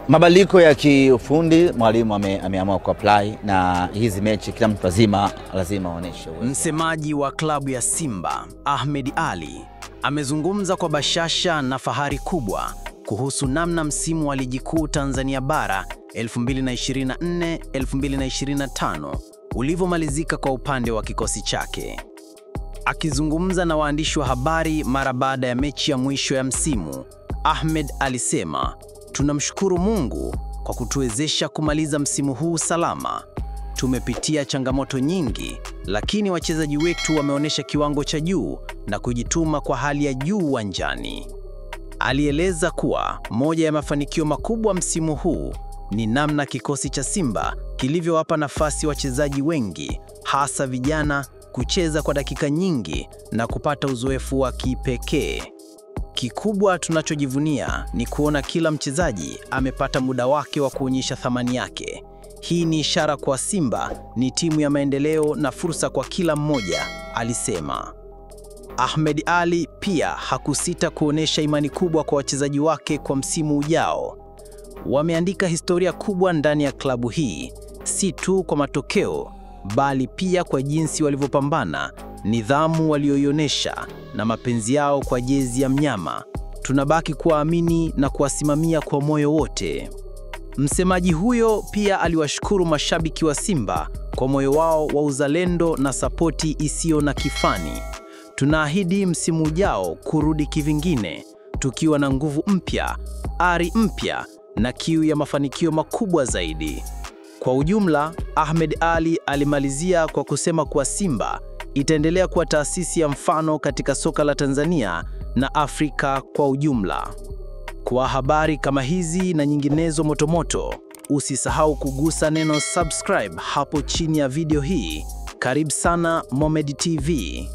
Mabadiliko ya kiufundi, mwalimu ameamua kuapply na hizi mechi kila mtu lazima aoneshe. Msemaji wa klabu ya Simba, Ahmed Ally, amezungumza kwa bashasha na fahari kubwa kuhusu namna msimu wa Ligi Kuu Tanzania Bara 2024-2025 ulivyomalizika kwa upande wa kikosi chake. Akizungumza na waandishi wa habari mara baada ya mechi ya mwisho ya msimu, Ahmed alisema, "Tunamshukuru Mungu kwa kutuwezesha kumaliza msimu huu salama. Tumepitia changamoto nyingi, lakini wachezaji wetu wameonyesha kiwango cha juu na kujituma kwa hali ya juu uwanjani." Alieleza kuwa moja ya mafanikio makubwa msimu huu ni namna kikosi cha Simba kilivyowapa nafasi wachezaji wengi, hasa vijana, kucheza kwa dakika nyingi na kupata uzoefu wa kipekee. Kikubwa tunachojivunia ni kuona kila mchezaji amepata muda wake wa kuonyesha thamani yake. Hii ni ishara kwa Simba ni timu ya maendeleo na fursa kwa kila mmoja, alisema. Ahmed Ally pia hakusita kuonesha imani kubwa kwa wachezaji wake kwa msimu ujao. Wameandika historia kubwa ndani ya klabu hii, si tu kwa matokeo, bali pia kwa jinsi walivyopambana, nidhamu walioionyesha na mapenzi yao kwa jezi ya mnyama. Tunabaki kuwaamini na kuwasimamia kwa moyo wote. Msemaji huyo pia aliwashukuru mashabiki wa Simba kwa moyo wao wa uzalendo na sapoti isiyo na kifani. Tunaahidi msimu ujao kurudi kivingine, tukiwa na nguvu mpya, ari mpya na kiu ya mafanikio makubwa zaidi. Kwa ujumla, Ahmed Ally alimalizia kwa kusema kuwa Simba itaendelea kuwa taasisi ya mfano katika soka la Tanzania na Afrika kwa ujumla. Kwa habari kama hizi na nyinginezo motomoto, usisahau kugusa neno subscribe hapo chini ya video hii. Karibu sana Momed TV.